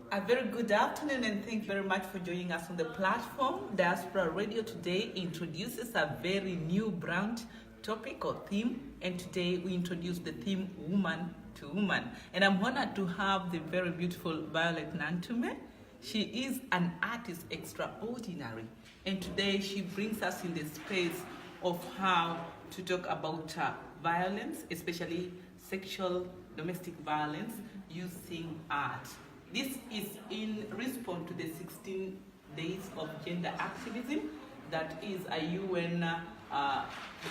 A very good afternoon, and thank you very much for joining us on the platform. Diaspora Radio today introduces a very new brand topic or theme, and today we introduce the theme Woman to Woman. And I'm honored to have the very beautiful Violet Nantume. She is an artist extraordinary, and today she brings us in the space of how to talk about violence, especially sexual domestic violence, using art. This is in response to the 16 days of gender activism. That is a UN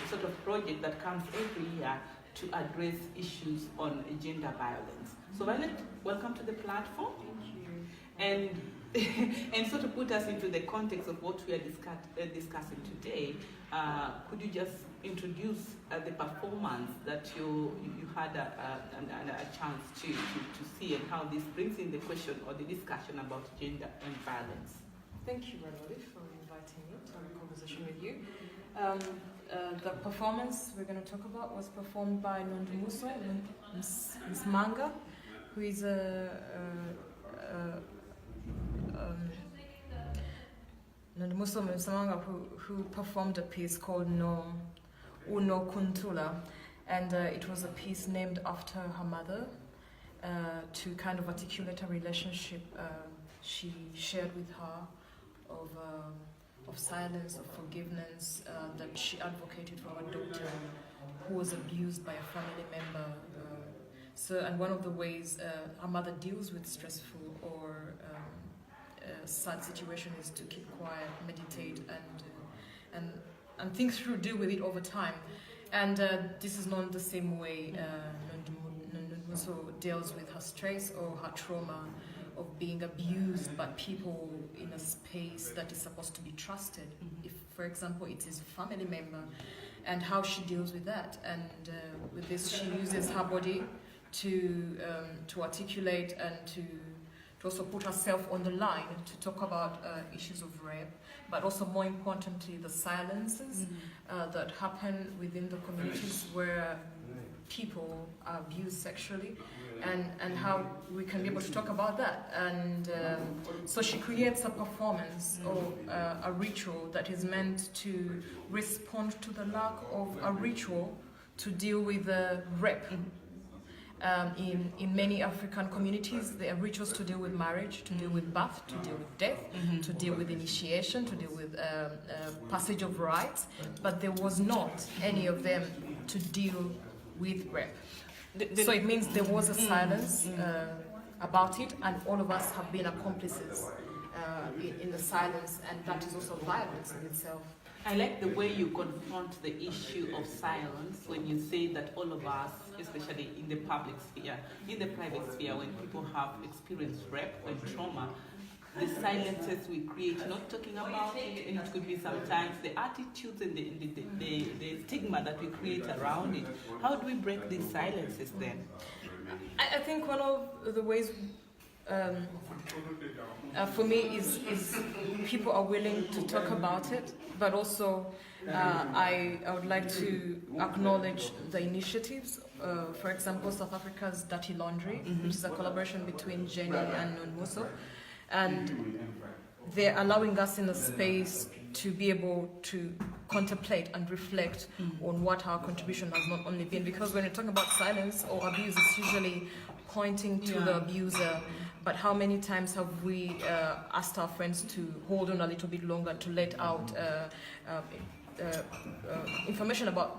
sort of project that comes every year to address issues on gender violence. So Violet, welcome to the platform. Thank you. And so to put us into the context of what we are discussing today, could you just introduce the performance that you had a chance to see, and how this brings in the question or the discussion about gender and violence? Thank you, Violet, for inviting me to have a conversation with you. The performance we're going to talk about was performed by Nantume, Ms Manga, who is Nantume Ms Manga, who performed a piece called No Uno Kuntula, and it was a piece named after her mother to kind of articulate a relationship she shared with her of silence, of forgiveness, that she advocated for her daughter who was abused by a family member. And one of the ways her mother deals with stressful or sad situation is to keep quiet, meditate, and think through, deal with it over time. And this is not the same way Nantume deals with her stress or her trauma of being abused by people in a space that is supposed to be trusted. If, for example, it is a family member, and how she deals with that. And with this, she uses her body to articulate and to also put herself on the line to talk about issues of rape, but also more importantly the silences that happen within the communities where people are abused sexually, and how we can be able to talk about that. And so she creates a performance or a ritual that is meant to respond to the lack of a ritual to deal with rape. In many African communities, there are rituals to deal with marriage, to deal with birth, to deal with death, to deal with initiation, to deal with passage of rites, but there was not any of them to deal with rape. So it means there was a silence about it, and all of us have been accomplices in the silence, and that is also violence in itself. I like the way you confront the issue of silence when you say that all of us, especially in the public sphere, in the private sphere, when people have experienced rape and trauma, the silences we create, not talking about it, and it could be sometimes the attitudes and the stigma that we create around it. How do we break these silences then? I think one of the ways for me is people are willing to talk about it, but also I would like to acknowledge the initiatives. For example, South Africa's Dirty Laundry, which is a collaboration between Jenny and Nantume, and they're allowing us in a space to be able to contemplate and reflect on what our contribution has not only been, because when you're talking about silence or abuse, it's usually pointing to the abuser. But how many times have we asked our friends to hold on a little bit longer to let out information about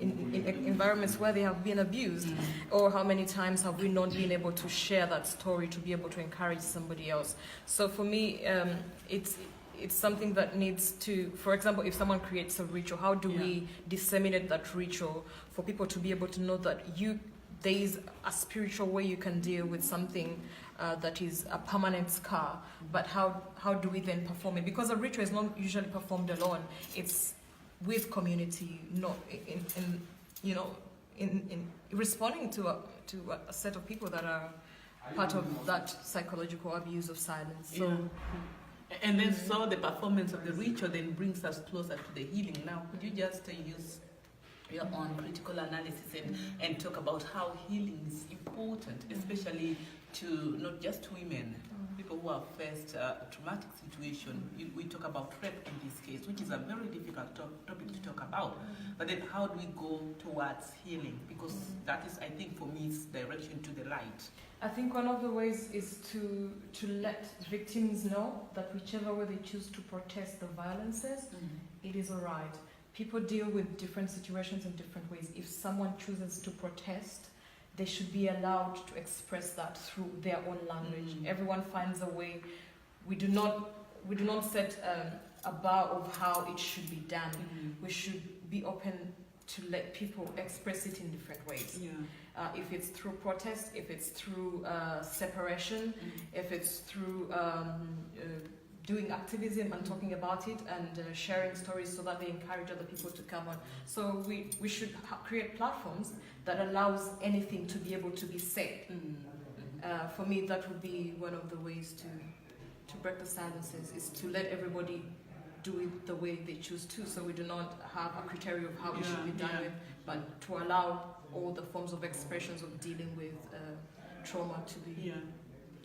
in environments where they have been abused? Or how many times have we not been able to share that story to be able to encourage somebody else? So for me, it's something that needs to, for example, if someone creates a ritual, how do we disseminate that ritual for people to be able to know that there is a spiritual way you can deal with something that is a permanent scar, but how do we then perform it? Because a ritual is not usually performed alone. It's with community, not in responding to a set of people that are part of that psychological abuse of silence. So. And then so the performance of the ritual then brings us closer to the healing. Now, could you just use your own critical analysis and talk about how healing is important, especially to not just women, who have faced a traumatic situation. We talk about rape in this case, which is a very difficult topic to talk about. But then how do we go towards healing? Because that is, I think, for me, it's direction to the light. I think one of the ways is to let victims know that whichever way they choose to protest the violences, it is all right. People deal with different situations in different ways. If someone chooses to protest, they should be allowed to express that through their own language. Everyone finds a way. We do not set a bar of how it should be done. We should be open to let people express it in different ways. If it's through protest, if it's through separation, if it's through doing activism and talking about it and sharing stories so that they encourage other people to come on. So we should create platforms that allows anything to be able to be said. For me, that would be one of the ways to break the silences, is to let everybody do it the way they choose to. So we do not have a criteria of how it should be done with, but to allow all the forms of expressions of dealing with trauma to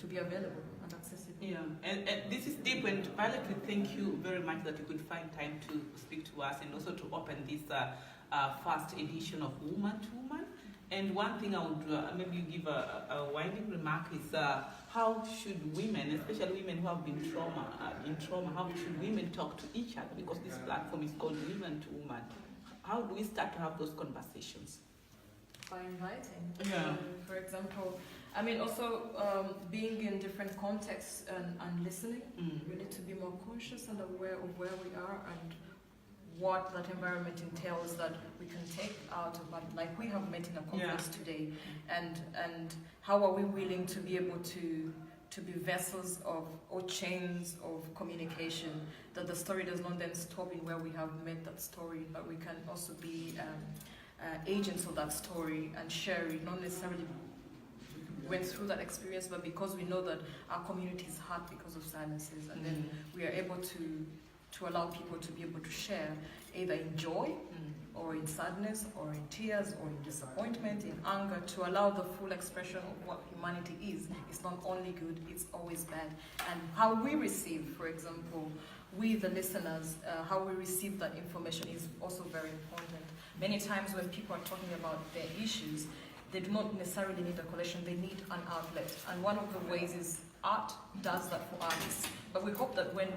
be available and accessible. And this is deep, and Violet, we thank you very much that you could find time to speak to us and also to open this first edition of Woman to Woman. And one thing I would maybe give a winding remark is how should women, especially women who have been in trauma, how should women talk to each other? Because this platform is called Woman to Woman. How do we start to have those conversations? By inviting. For example, I mean, also being in different contexts and listening. We need to be more conscious and aware of where we are and what that environment entails that we can take out of it. Like we have met in a conference today, and how are we willing to be able to be vessels of or chains of communication, that the story does not then stop in where we have met that story, but we can also be agents of that story and share it, not necessarily went through that experience, but because we know that our community is hurt because of silences, and then we are able to allow people to be able to share either in joy or in sadness or in tears or in disappointment, in anger, to allow the full expression of what humanity is. It's not only good, it's always bad. And how we receive, for example, we the listeners, how we receive that information is also very important. Many times when people are talking about their issues, they do not necessarily need a collection, they need an outlet. And one of the ways is art does that for artists. But we hope that when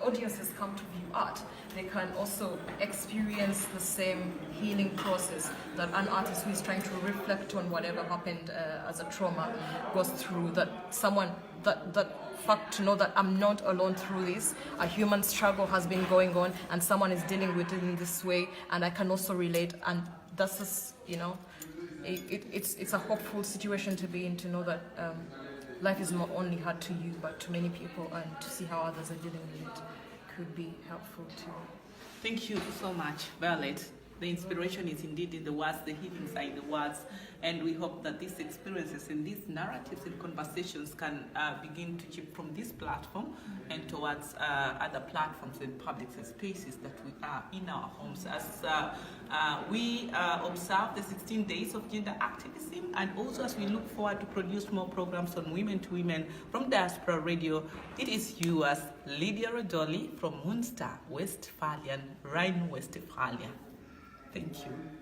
audiences come to view art, they can also experience the same healing process that an artist who is trying to reflect on whatever happened as a trauma goes through, that someone, that fact to know that I'm not alone through this, a human struggle has been going on and someone is dealing with it in this way, and I can also relate. And that's just, it's a hopeful situation to be in, to know that life is not only hard to you, but to many people, and to see how others are dealing with it could be helpful too. Thank you so much, Violet. The inspiration is indeed in the words, the healings are in the words, and we hope that these experiences and these narratives and conversations can begin to chip from this platform and towards other platforms and public spaces that we are in our homes. As we observe the 16 days of gender activism, and also as we look forward to produce more programs on women to women from Diaspora Radio, it is yours, Lydia Rodoli from Munster, Westphalian, Rhine-Westphalia. Thank you.